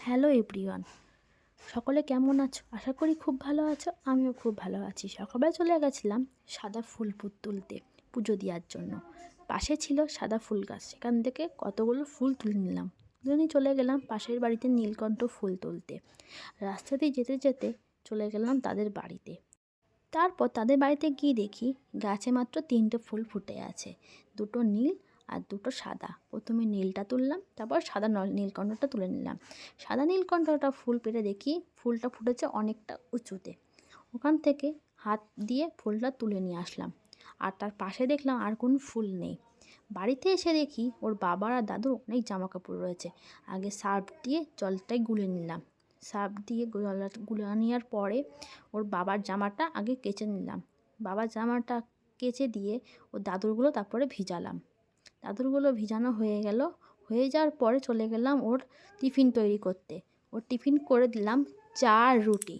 Hello everyone, সকলে কেমন আছো? আশা করি খুব ভালো আছো। আমিও খুব ভালো আছি। সকালবেলা চলে গেছিলাম সাদা ফুল তুলতে, পুজো দেওয়ার জন্য। পাশে ছিল সাদা ফুল গাছ, সেখান থেকে কতগুলো ফুল তুলে নিলাম। তুলে নিয়ে চলে গেলাম পাশের বাড়িতে নীলকণ্ঠ ফুল তুলতে। রাস্তা দিয়ে যেতে যেতে চলে গেলাম তাদের বাড়িতে। তারপর তাদের বাড়িতে গিয়ে দেখি গাছে মাত্র 3টে ফুল ফুটে আছে, দুটো নীল আর দুটো সাদা। প্রথমে নীলটা তুললাম, তারপর সাদা নীলকণ্ঠটা তুলে নিলাম। সাদা নীলকণ্ঠটা ফুল পেড়ে দেখি ফুলটা ফুটেছে অনেকটা উঁচুতে। ওখান থেকে হাত দিয়ে ফুলটা তুলে নিয়ে আসলাম। আর তার পাশে দেখলাম আর কোনো ফুল নেই। বাড়িতে এসে দেখি ওর বাবার আর দাদুর অনেক জামা কাপড় রয়েছে। আগে সার্ফ দিয়ে জলটাই গুলে নিলাম। সার্ফ দিয়ে গুলে নেওয়ার পরে ওর বাবার জামাটা আগে কেচে নিলাম। বাবার জামাটা কেচে দিয়ে ওর দাদুরগুলো তারপরে ভিজালাম। দাদুরগুলো ভিজানো হয়ে যাওয়ার পরে চলে গেলাম ওর টিফিন তৈরি করতে। ওর টিফিন করে দিলাম চা আর রুটি।